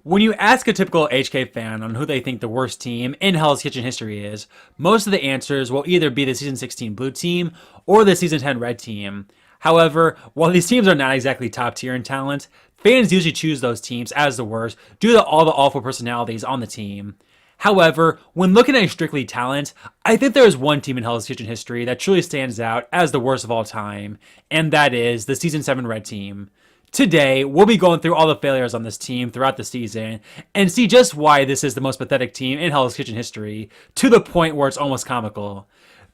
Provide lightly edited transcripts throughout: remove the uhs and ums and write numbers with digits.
When you ask a typical HK fan on who they think the worst team in Hell's Kitchen history is, most of the answers will either be the Season 16 Blue team or the Season 10 Red team. However, while these teams are not exactly top tier in talent, fans usually choose those teams as the worst due to all the awful personalities on the team. However, when looking at strictly talent, I think there is one team in Hell's Kitchen history that truly stands out as the worst of all time, and that is the Season 7 Red team. Today, we'll be going through all the failures on this team throughout the season and see just why this is the most pathetic team in Hell's Kitchen history, to the point where it's almost comical.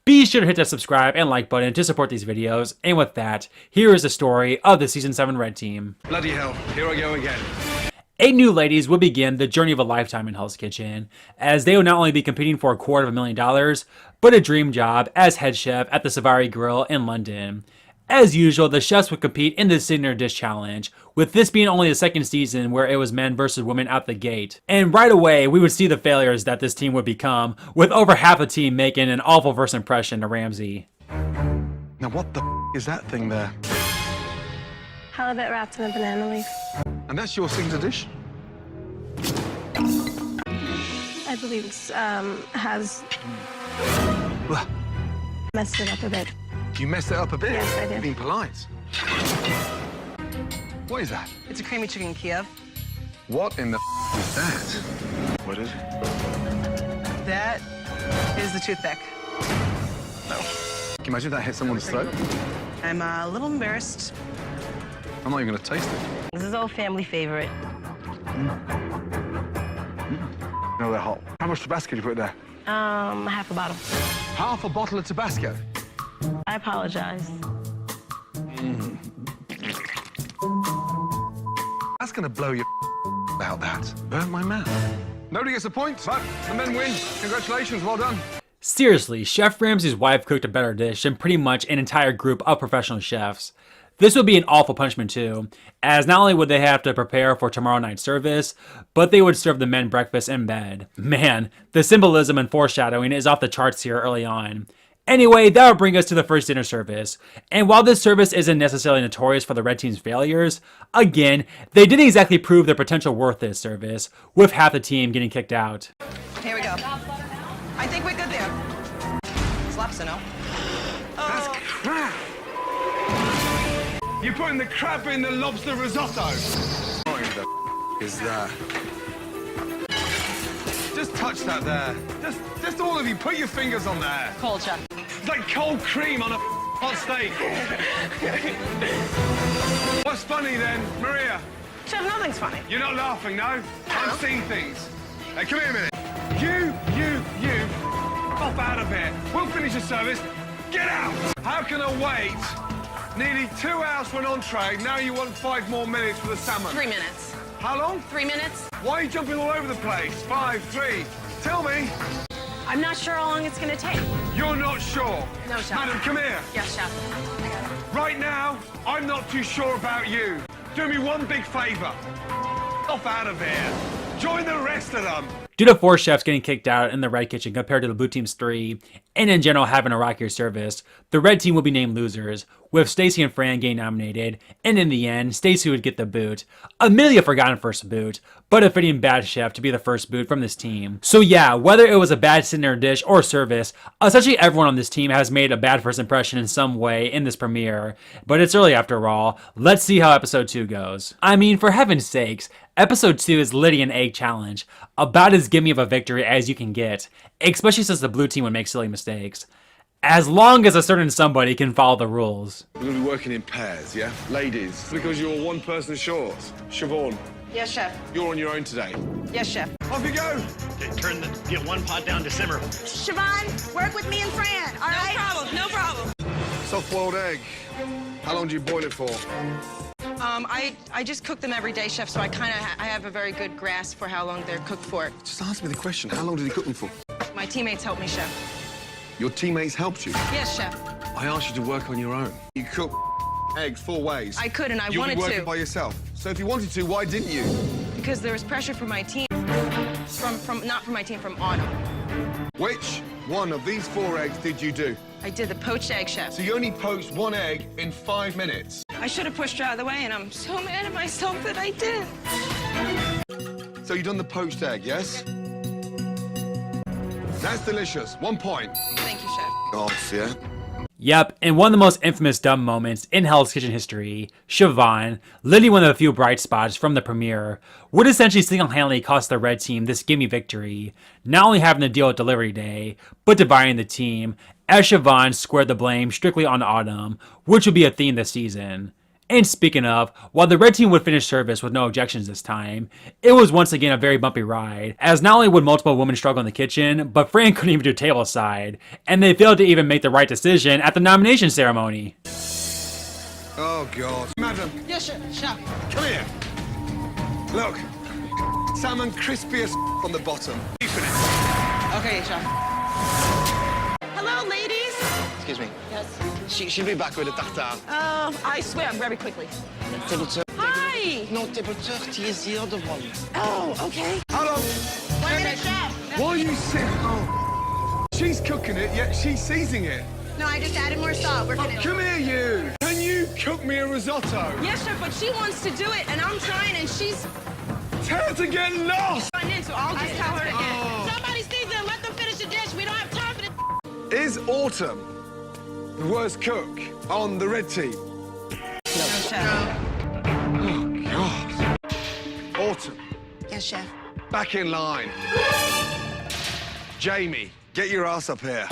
Be sure to hit that subscribe and like button to support these videos, and with that, here is the story of the Season 7 Red team. Bloody hell, here I go again. 8 new ladies will begin the journey of a lifetime in Hell's Kitchen, as they will not only be competing for $250,000, but a dream job as head chef at the Savoy Grill in London. As usual, the chefs would compete in the Signature Dish Challenge, with this being only the second season where it was men versus women out the gate. And right away, we would see the failures that this team would become, with over half the team making an awful first impression to Ramsay. Now what the is that thing there? Halibut wrapped in a banana leaf. And that's your signature dish? I believe it's, has messed it up a bit. You messed it up a bit? Yes, I did. You're being polite. What is that? It's a creamy chicken Kiev. What in the is that? What is it? That is the toothpick. No. Can you imagine if that hit someone's throat? I'm a little embarrassed. I'm not even going to taste it. This is all family favorite. No, they're hot. How much Tabasco did you put there? Half a bottle. Half a bottle of Tabasco? I apologize. That's going to blow your about that. Burn my mouth. Nobody gets a point, but the men win. Congratulations, well done. Seriously, Chef Ramsay's wife cooked a better dish than pretty much an entire group of professional chefs. This would be an awful punishment too, as not only would they have to prepare for tomorrow night's service, but they would serve the men breakfast in bed. Man, the symbolism and foreshadowing is off the charts here early on. Anyway, that will bring us to the first dinner service. And while this service isn't necessarily notorious for the Red Team's failures, again, they didn't exactly prove their potential worth this service, with half the team getting kicked out. Here we go. I think we're good there. Slaps, no? That's crap. You're putting the crab in the lobster risotto. What the is that? Just touch that there. Just all of you, put your fingers on there. Cold, chef. It's like cold cream on a hot steak. What's funny then, Maria? Chef, nothing's funny. You're not laughing, no? I'm seeing things. Hey, come here a minute. You, off out of here. We'll finish the service. Get out! How can I wait nearly 2 hours for an entree? Now you want 5 more minutes for the salmon. 3 minutes. How long? 3 minutes. Why are you jumping all over the place? 5, 3. Tell me. I'm not sure how long it's gonna take. You're not sure. No, chef. Madam, come here. Yes, chef. Right now, I'm not too sure about you. Do me one big favor. Off out of here. Join the rest of them. Due to 4 chefs getting kicked out in the Red Kitchen compared to the Blue Team's 3, and in general having a rockier service, the Red Team will be named losers, with Stacy and Fran getting nominated, and in the end, Stacy would get the boot. Admittedly a forgotten first boot, but a fitting bad chef to be the first boot from this team. So yeah, whether it was a bad signature dish or service, essentially everyone on this team has made a bad first impression in some way in this premiere, but it's early after all. Let's see how episode 2 goes. I mean, for heaven's sakes, episode 2 is Liddy and Egg Challenge, about as gimme of a victory as you can get, especially since the Blue Team would make silly mistakes. As long as a certain somebody can follow the rules. We're going to be working in pairs, yeah? Ladies, because you're one person short. Siobhan, Yes, chef. you're on your own today. Yes, chef. Off you go. Get one pot down to simmer. Siobhan, work with me and Fran, all right? No problem. Soft-boiled egg. How long do you boil it for? I just cook them every day, chef, so I have a very good grasp for how long they're cooked for. Just answer me the question. How long did you cook them for? My teammates help me, chef. Your teammates helped you. Yes, chef. I asked you to work on your own. You cook eggs 4 ways. I could, and I You'll wanted be working to. by yourself. So if you wanted to, why didn't you? Because there was pressure from my team. Not from my team, from Autumn. Which one of these 4 eggs did you do? I did the poached egg, chef. So you only poached 1 egg in 5 minutes. I should have pushed her out of the way, and I'm so mad at myself that I did. So you've done the poached egg, yes? That's delicious. 1 point. Thank you, Chef. Oh, yeah. Yep, and one of the most infamous dumb moments in Hell's Kitchen history, Siobhan, literally one of the few bright spots from the premiere, would essentially single-handedly cost the red team this gimme victory, not only having to deal with delivery day, but dividing the team, as Siobhan squared the blame strictly on Autumn, which would be a theme this season. And speaking of, while the red team would finish service with no objections this time, it was once again a very bumpy ride, as not only would multiple women struggle in the kitchen, but Fran couldn't even do tableside, and they failed to even make the right decision at the nomination ceremony. Oh, God. Madam. Yes, Chef. Come here. Look. Salmon crispy as on the bottom. Okay, Chef. Hello, ladies. Excuse me. Yes. She'll be back with a tartare. I swim very quickly. Table 30. Hi. No, table 30 is the other one. Oh, okay. Hello. 1 minute, Chef. Why are you sitting? Oh. She's cooking it, yet she's seasoning it. No, I just added more salt. We're finished. Come here, you. Can you cook me a risotto? Yes, Chef, but she wants to do it, and I'm trying, and she's Tell her to get lost. trying in, so I'll just tell her to get. Somebody season. Let them finish the dish. We don't have time for this. Is Autumn the worst cook on the red team? No, Chef. Oh, God. Autumn, Yes, Chef. back in line. Jamie, get your ass up here.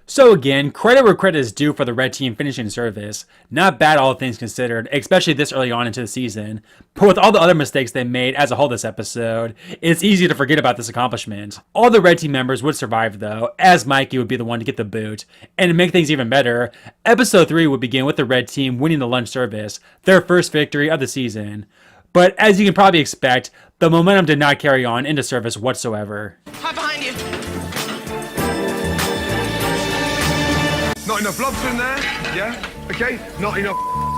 So again, credit where credit is due for the red team finishing service. Not bad all things considered, especially this early on into the season. But with all the other mistakes they made as a whole this episode, it's easy to forget about this accomplishment. All the red team members would survive though, as Mikey would be the one to get the boot. And to make things even better, episode 3 would begin with the red team winning the lunch service, their first victory of the season. But as you can probably expect, the momentum did not carry on into service whatsoever. Hop behind you. Not enough lobster in there, yeah? Okay, not enough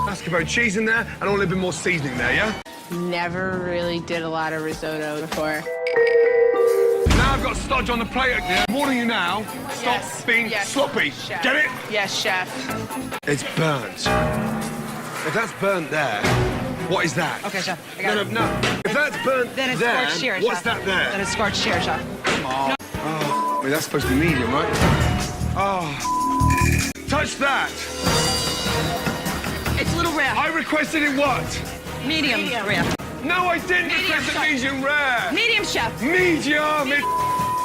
mascarpone cheese in there, and a little bit more seasoning there, yeah? Never really did a lot of risotto before. Now I've got stodge on the plate. Yeah. I'm warning you now, stop Yes, being yes, sloppy. chef. Get it? Yes, chef. It's burnt. If that's burnt there, what is that? Okay, Chef, I got it. No. If that's burnt Then it's there, scorched here, what's Chef. that there? Then it's scorched here, Chef. Oh, wait, that's supposed to be medium, right? Oh. Touch that. It's a little rare. I requested it what? Medium rare. No, I didn't request it chef. medium rare. Medium, Chef. Medium, it's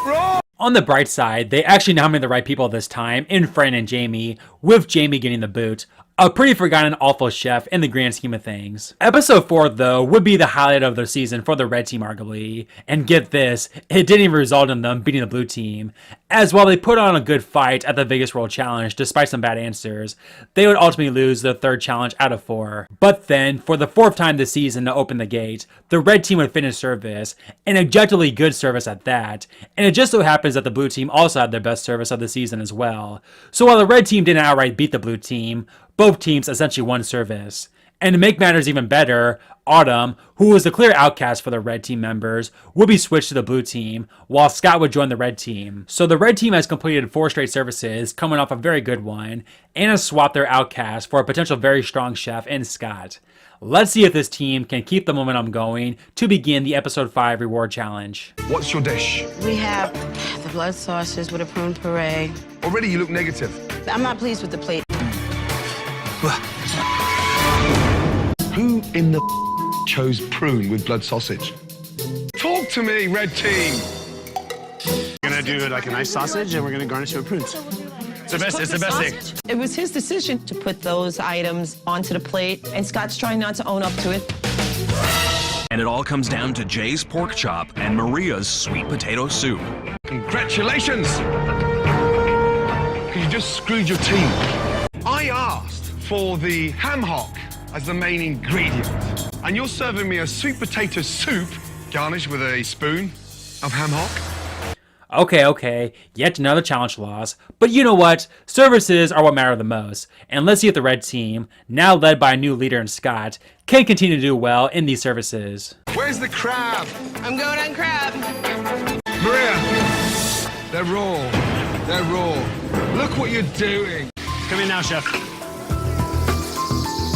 raw. On the bright side, they actually nominated the right people this time in Fran and Jamie, with Jamie getting the boot. A pretty forgotten awful chef in the grand scheme of things. Episode 4, though, would be the highlight of the season for the red team, arguably. And get this, it didn't even result in them beating the blue team. As while they put on a good fight at the Vegas World Challenge, despite some bad answers, they would ultimately lose their third challenge out of 4. But then, for the 4th time this season to open the gate, the red team would finish service, an objectively good service at that. And it just so happens that the blue team also had their best service of the season as well. So while the red team didn't outright beat the blue team, both teams essentially won service. And to make matters even better, Autumn, who was the clear outcast for the red team members, would be switched to the blue team, while Scott would join the red team. So the red team has completed 4 straight services, coming off a very good one, and has swapped their outcast for a potential very strong chef in Scott. Let's see if this team can keep the momentum going to begin the episode 5 reward challenge. What's your dish? We have the blood sauces with a prune puree. Already you look negative. I'm not pleased with the plate. Who in the chose prune with blood sausage? Talk to me, red team. We're gonna do like a nice sausage, and we're gonna garnish it with prunes. It's the best thing. It was his decision to put those items onto the plate, and Scott's trying not to own up to it. And it all comes down to Jay's pork chop and Maria's sweet potato soup. Congratulations. You just screwed your team. I asked for the ham hock as the main ingredient, and you're serving me a sweet potato soup garnished with a spoon of ham hock? Okay, yet another challenge loss. But you know what? Services are what matter the most. And let's see if the red team, now led by a new leader in Scott, can continue to do well in these services. Where's the crab? I'm going on crab. Maria, they're raw. They're raw. Look what you're doing. Come in now, chef.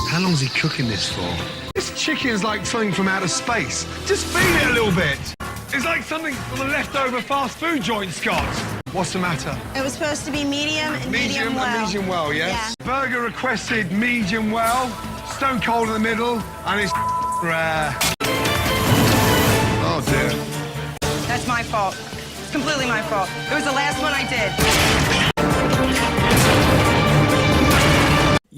How long's he cooking this for? This chicken's like something from outer space. Just feed it a little bit. It's like something from a leftover fast food joint, Scott. What's the matter? It was supposed to be medium and medium well. Medium well, yes? Yeah. Burger requested medium well, stone cold in the middle, and it's rare. Oh, dear. That's my fault. It's completely my fault. It was the last one I did.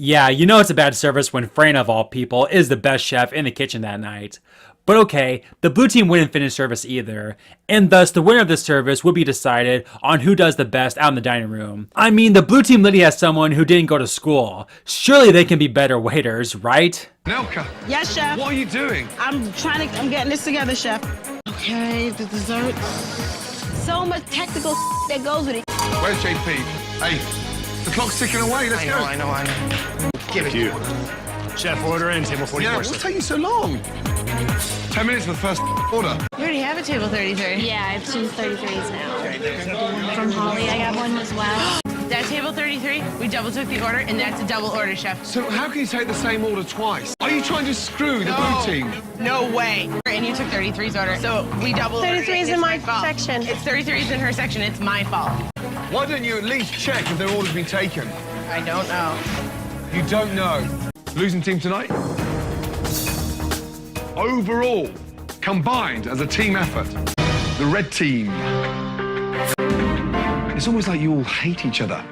Yeah, you know it's a bad service when Fran, of all people, is the best chef in the kitchen that night. But okay, the blue team wouldn't finish service either, and thus the winner of this service would be decided on who does the best out in the dining room. I mean, the blue team literally has someone who didn't go to school. Surely they can be better waiters, right? Nelka. Yes, chef. What are you doing? I'm getting this together, chef. Okay, the dessert. So much technical that goes with it. Where's JP? Hey, the clock's ticking away. Let's go. I know. Give it to you. Chef, order in, table 44. Yeah, what's taking so long? 10 minutes for the first order. You already have a table 33. Yeah, I have two 33s now. From Holly, I got one as well. That table 33, we double took the order, and that's a double order, chef. So how can you take the same order twice? Are you trying to screw the blue team? No way. And you took 33's order, so we double 33's in my section. It's 33's in her section. It's my fault. Why don't you at least check if their order's been taken? I don't know. You don't know. Losing team tonight? Overall, combined as a team effort, the red team. It's almost like you all hate each other.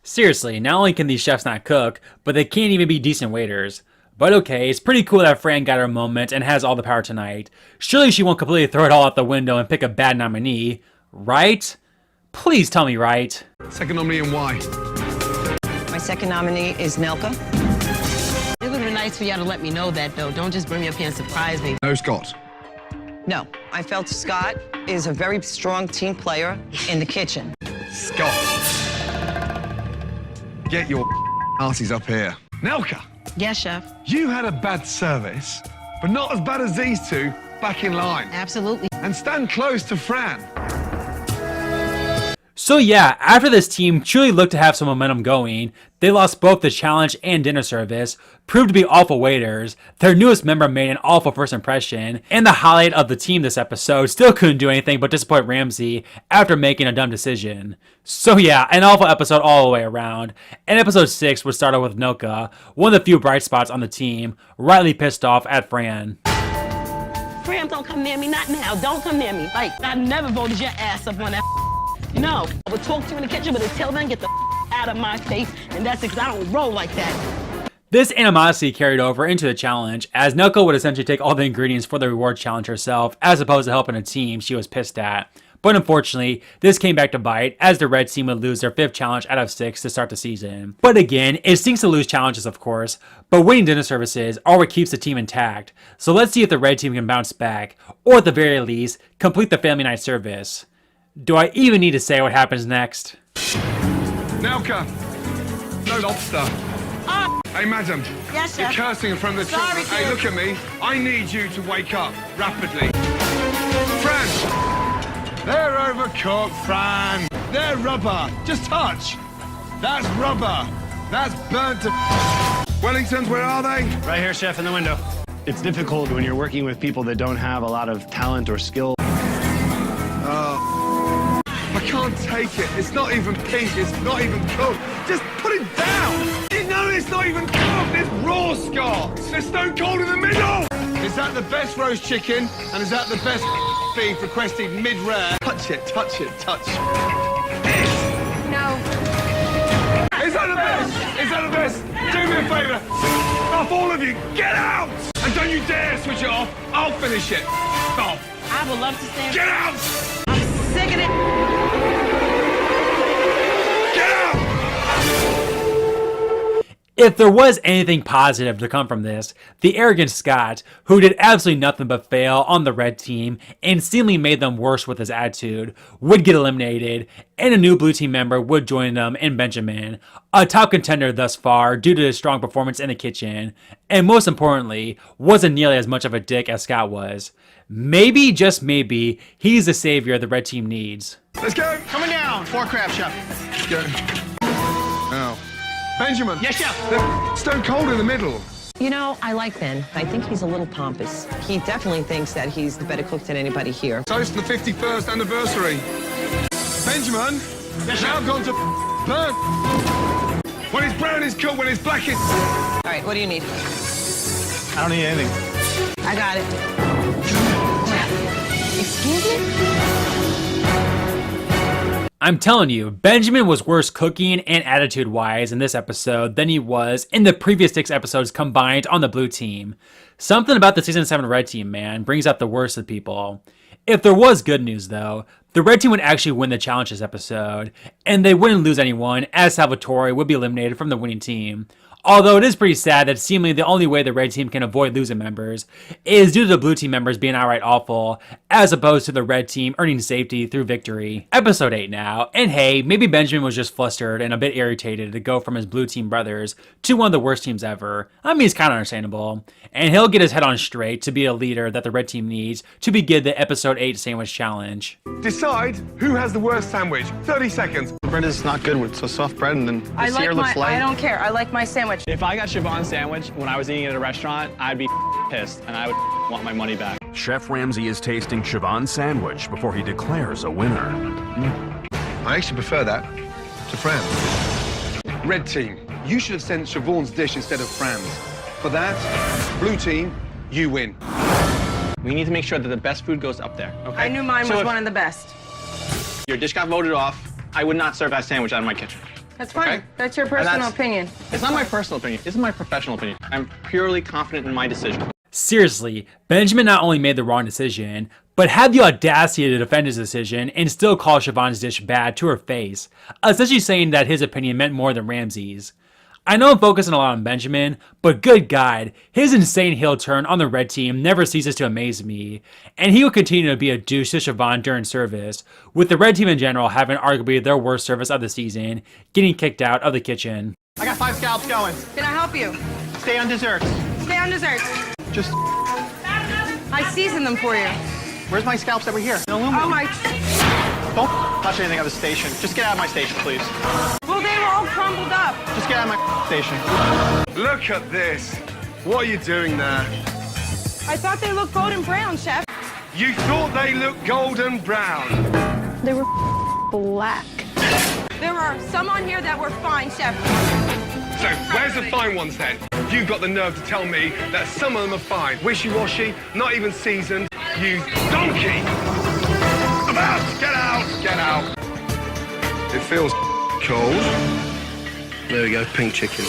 Seriously, not only can these chefs not cook, but they can't even be decent waiters. But okay, it's pretty cool that Fran got her moment and has all the power tonight. Surely she won't completely throw it all out the window and pick a bad nominee, right? Please tell me right. Second nominee and why? My second nominee is Nelka. It would have been nice for y'all to let me know that, though. Don't just bring me up here and surprise me. No, Scott. No, I felt Scott is a very strong team player in the kitchen. Scott. Get your arses up here. Nelka, Yes, chef. you had a bad service, but not as bad as these two back in line. Absolutely. And stand close to Fran. So yeah, after this team truly looked to have some momentum going, they lost both the challenge and dinner service, proved to be awful waiters, their newest member made an awful first impression, and the highlight of the team this episode still couldn't do anything but disappoint Ramsay after making a dumb decision. So yeah, an awful episode all the way around. And episode 6 would start out with Noka, one of the few bright spots on the team, rightly pissed off at Fran. Fran, don't come near me. Not now. Don't come near me. Like, I never voted your ass up on that. No. I would talk to you in the kitchen, but until then, get the out of my face. And that's because I don't roll like that. This animosity carried over into the challenge, as Nelka would essentially take all the ingredients for the reward challenge herself, as opposed to helping a team she was pissed at. But unfortunately, this came back to bite, as the red team would lose their 5th challenge out of 6 to start the season. But again, it stinks to lose challenges, of course, but winning dinner services are what keeps the team intact. So let's see if the red team can bounce back, or at the very least, complete the family night service. Do I even need to say what happens next? Nelka, no lobster. Hey, madam. Yes, You're chef. cursing in front of the Sorry, children. Hey, kid. look at me. I need you to wake up rapidly. Fran! They're overcooked, Fran. They're rubber. Just touch. That's rubber. That's burnt to... Wellingtons, where are they? Right here, chef, in the window. It's difficult when you're working with people that don't have a lot of talent or skill. I can't take it. It's not even pink. It's not even cooked. Just put it down. You know it's not even cooked. It's raw, Scott. It's stone cold in the middle. Is that the best roast chicken? And is that the best beef requested mid-rare? Touch it, touch it, touch. No. Is that the best? Is that the best? Do me a favour. Off all of you. Get out. And don't you dare switch it off. I'll finish it. Stop. I would love to stand. Get out. I'm sick of it. Get out. If there was anything positive to come from this, the arrogant Scott, who did absolutely nothing but fail on the red team and seemingly made them worse with his attitude, would get eliminated, and a new blue team member would join them in Benjamin, a top contender thus far due to his strong performance in the kitchen, and most importantly, wasn't nearly as much of a dick as Scott was. Maybe, just maybe, he's the savior the red team needs. Let's go. Coming down. 4 crab, chef. Let's go. Now. Benjamin. Yes, chef. They're stone cold in the middle. You know, I like Ben. I think he's a little pompous. He definitely thinks that he's the better cook than anybody here. Toast to the 51st anniversary. Benjamin, now gone to burn. When it's brown, it's cooked. When it's black, it's... All right, what do you need? I don't need anything. I got it. Excuse me? I'm telling you, Benjamin was worse cooking and attitude-wise in this episode than he was in the previous 6 episodes combined on the blue team. Something about the Season 7 red team, man, brings out the worst of people. If there was good news, though, the red team would actually win the challenge this episode, and they wouldn't lose anyone, as Salvatore would be eliminated from the winning team. Although it is pretty sad that seemingly the only way the red team can avoid losing members is due to the blue team members being outright awful, as opposed to the red team earning safety through victory. Episode 8 now, and hey, maybe Benjamin was just flustered and a bit irritated to go from his blue team brothers to one of the worst teams ever. I mean, it's kind of understandable. And he'll get his head on straight to be a leader that the red team needs to begin the episode 8 sandwich challenge. Decide who has the worst sandwich. 30 seconds. The bread is not good with so soft bread, and then I this like here looks light. I don't care. I like my sandwich. If I got Siobhan's sandwich when I was eating at a restaurant, I'd be pissed and I would want my money back. Chef Ramsay is tasting Siobhan's sandwich before he declares a winner. I actually prefer that to Fran's. Red team, you should have sent Siobhan's dish instead of Fran's. For that, blue team, you win. We need to make sure that the best food goes up there, okay? I knew mine So was if one of the best. your dish got voted off, I would not serve that sandwich out of my kitchen. That's fine. Okay. That's your And personal opinion. It's not my personal opinion. This is my professional opinion. I'm purely confident in my decision. Seriously, Benjamin not only made the wrong decision, but had the audacity to defend his decision and still call Siobhan's dish bad to her face, essentially saying that his opinion meant more than Ramsay's. I know I'm focusing a lot on Benjamin, but good God, his insane heel turn on the red team never ceases to amaze me, and he will continue to be a douche to Siobhan during service, with the red team in general having arguably their worst service of the season, getting kicked out of the kitchen. I got 5 scallops going. Can I help you? Stay on desserts. Stay on dessert. Just, I seasoned them for you. where's my scallops that were here? Oh my. Don't touch anything at the station. Just get out of my station, please. Well, they were all crumbled up. Just get out of my station. Look at this. What are you doing there? I thought they looked golden brown, Chef. You thought they looked golden brown. They were black. There are some on here that were fine, Chef. So, where's the fine ones then? You've got the nerve to tell me that some of them are fine. Wishy-washy, not even seasoned. You donkey! About! Get out! Get out! It feels cold. There we go, pink chicken.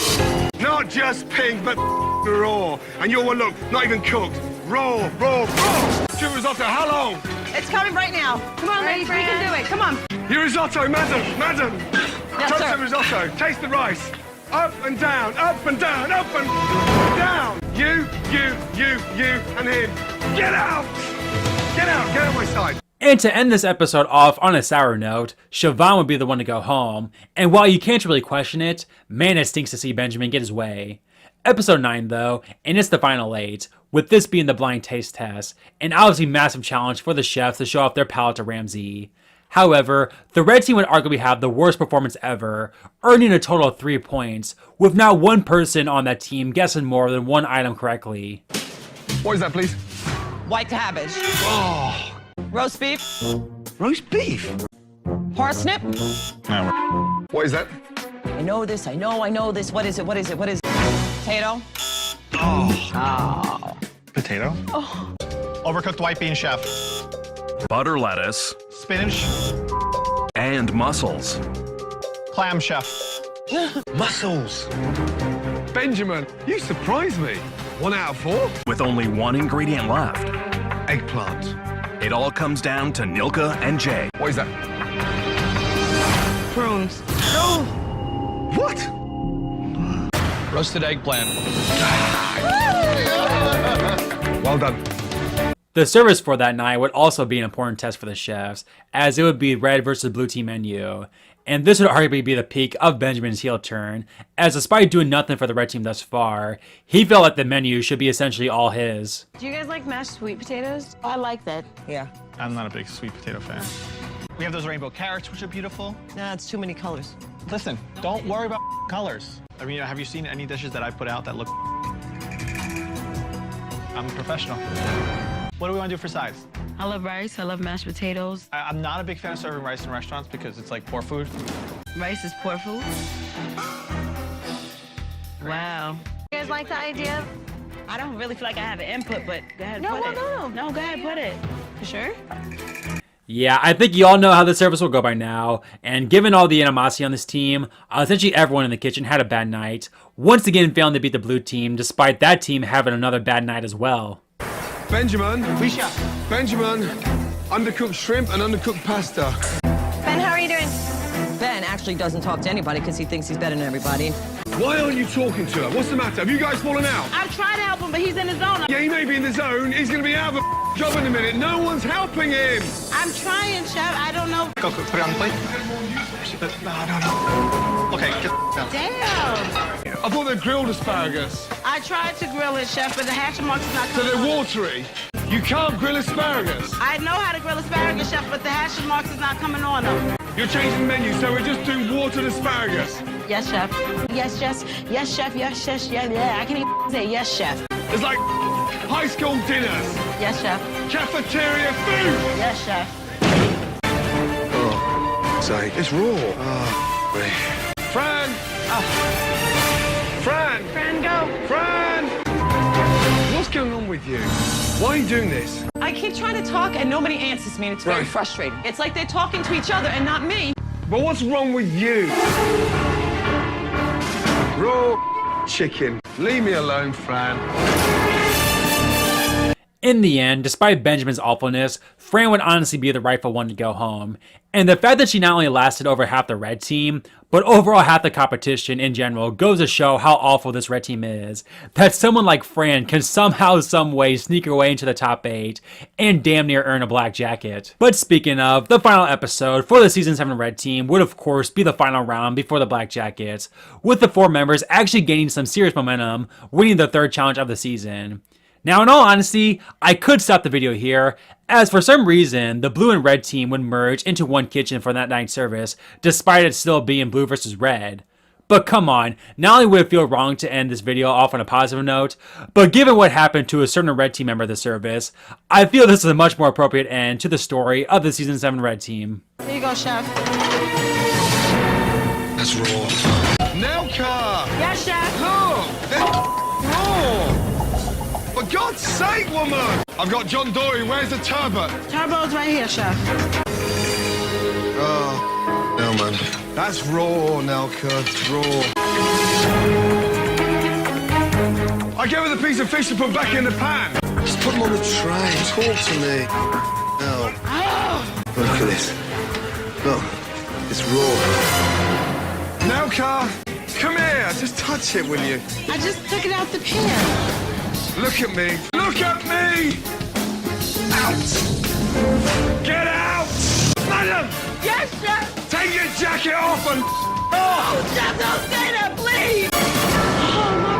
Not just pink, but raw. And your one, look, not even cooked. Raw, raw, raw! Your risotto, how long? It's coming right now. Come on, ladies, we can do it. Come on. Your risotto, madam, madam! Yes, Toast sir. the risotto, taste the rice. Up and down, up and down, up and down. You, and him. Get out! Get out, get out my side. And to end this episode off on a sour note, Siobhan would be the one to go home, and while you can't really question it, man, it stinks to see Benjamin get his way. Episode 9 though, and it's the final 8, with this being the blind taste test, and obviously massive challenge for the chefs to show off their palate to Ramsay. However, the red team would arguably have the worst performance ever, earning a total of 3 points, with not one person on that team guessing more than one item correctly. What is that, please? White cabbage. Oh, Roast beef. roast beef. Parsnip. What is that? I know this, I know this. What is it? Potato. Potato. Overcooked white bean, chef. Butter lettuce Spinach. and mussels. Clam, chef. Mussels. Benjamin, you surprised me. 1 out of 4? With only one ingredient left, Eggplant. it all comes down to Nilka and Jay. What is that? Prunes. No! What? Roasted eggplant. Well done. The service for that night would also be an important test for the chefs, as it would be red versus blue team menu. And this would arguably be the peak of Benjamin's heel turn, as despite doing nothing for the red team thus far, he felt like the menu should be essentially all his. Do you guys like mashed sweet potatoes? I like that. Yeah. I'm not a big sweet potato fan. We have those rainbow carrots, which are beautiful. Nah, it's too many colors. Listen, don't worry about colors. I mean, have you seen any dishes that I put out that look I'm a professional. What do we want to do for sides? I love rice. I love mashed potatoes. I'm not a big fan of serving rice in restaurants because it's like poor food. Rice is poor food. Wow. You guys like the idea? I don't really feel like I have an input, but go ahead, No, put no, it. no. No, go ahead, put it. For sure? Yeah, I think you all know how the service will go by now, and given all the animosity on this team, essentially everyone in the kitchen had a bad night, once again failing to beat the blue team, despite that team having another bad night as well. Benjamin. Benjamin. Undercooked shrimp and undercooked pasta. Ben, how are you doing? Ben actually doesn't talk to anybody because he thinks he's better than everybody. Why aren't you talking to her? What's the matter? Have you guys fallen out? I'm trying to help him, but he's in his zone. Yeah, he may be in the zone. He's going to be out of a job in a minute. No one's helping him. I'm trying, Chef. I don't know. Go, put it on the plate. No. Okay, get down. Damn. I thought they grilled asparagus. I tried to grill it, Chef, but the hash marks is not So coming they're on. watery. You can't grill asparagus. I know how to grill asparagus, Chef, but the hash marks is not coming on them. You're changing the menu, so we're just doing watered asparagus. Yes, Chef. Yes, yes. Yes, Chef. Yes, Chef. Yeah. I can even say yes, Chef. It's like high school dinners. Yes, Chef. Cafeteria food. Yes, Chef. Oh, sake, it's raw. Oh, wait. Fran! Fran! Fran, go. Fran! What's going on with you? Why are you doing this? I keep trying to talk and nobody answers me, and it's very Right. frustrating. It's like they're talking to each other and not me. But what's wrong with you? Raw chicken. Leave me alone, Fran. In the end, despite Benjamin's awfulness, Fran would honestly be the rightful one to go home. And the fact that she not only lasted over half the red team, but overall half the competition in general goes to show how awful this red team is. That someone like Fran can somehow, some way sneak her way into the top 8 and damn near earn a black jacket. But speaking of, the final episode for the Season 7 red team would of course be the final round before the black jackets, with the 4 members actually gaining some serious momentum, winning the 3rd challenge of the season. Now, in all honesty, I could stop the video here, as for some reason, the blue and red team would merge into one kitchen for that night's service, despite it still being blue versus red. But come on, not only would it feel wrong to end this video off on a positive note, but given what happened to a certain red team member of the service, I feel this is a much more appropriate end to the story of the Season 7 red team. Here you go, Chef. That's raw. Nelka! Yes, Chef. Look! They're raw! For God's sake, woman! I've got John Dory. Where's the turbot? Turbo's right here, Chef. Oh, no, man. That's raw, Nelka. It's raw. I gave her the piece of fish to put back in the pan. Just put them on the tray. Talk to me. No. Look at this. Look. It's raw. Nelka, come here. Just touch it, will you? I just took it out the pan. Look at me. Look at me! Out! Get out! Madam! Yes, Chef. Take your jacket off and off! Oh, Chef, don't say that, please. Oh, my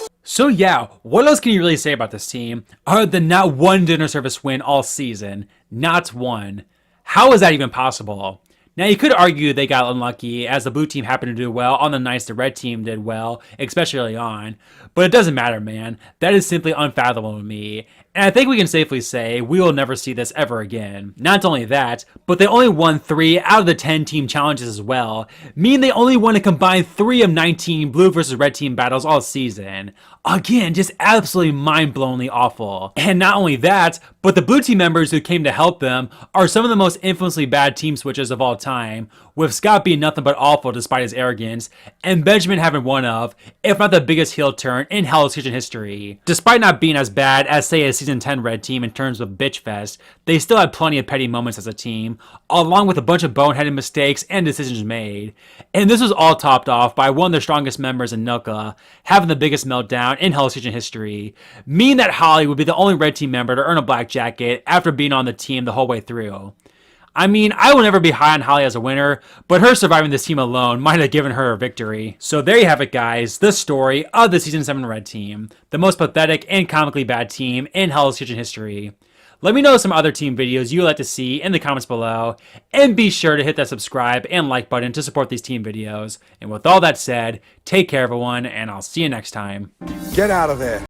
God. So yeah, what else can you really say about this team, other than not one dinner service win all season? Not one. How is that even possible? Now, you could argue they got unlucky, as the blue team happened to do well on the nights the red team did well, especially early on. But it doesn't matter, man. That is simply unfathomable to me. And I think we can safely say we will never see this ever again. Not only that, but they only won 3 out of the 10 team challenges as well, meaning they only won a combined 3 of 19 blue versus red team battles all season. Again, just absolutely mind-blowingly awful. And not only that, but the blue team members who came to help them are some of the most infamously bad team switchers of all time, with Scott being nothing but awful despite his arrogance, and Benjamin having one of, if not the biggest heel turn in Hell's Kitchen history. Despite not being as bad as, say, a Season 10 red team in terms of bitch fest, they still had plenty of petty moments as a team, along with a bunch of boneheaded mistakes and decisions made. And this was all topped off by one of the strongest members in Nilka having the biggest meltdown in Hell's Kitchen history, meaning that Holly would be the only red team member to earn a black jacket after being on the team the whole way through. I mean, I will never be high on Holly as a winner, but her surviving this team alone might have given her a victory. So there you have it, guys, the story of the Season 7 red team, the most pathetic and comically bad team in Hell's Kitchen history. Let me know some other team videos you'd like to see in the comments below, and be sure to hit that subscribe and like button to support these team videos. And with all that said, take care everyone, and I'll see you next time. Get out of there.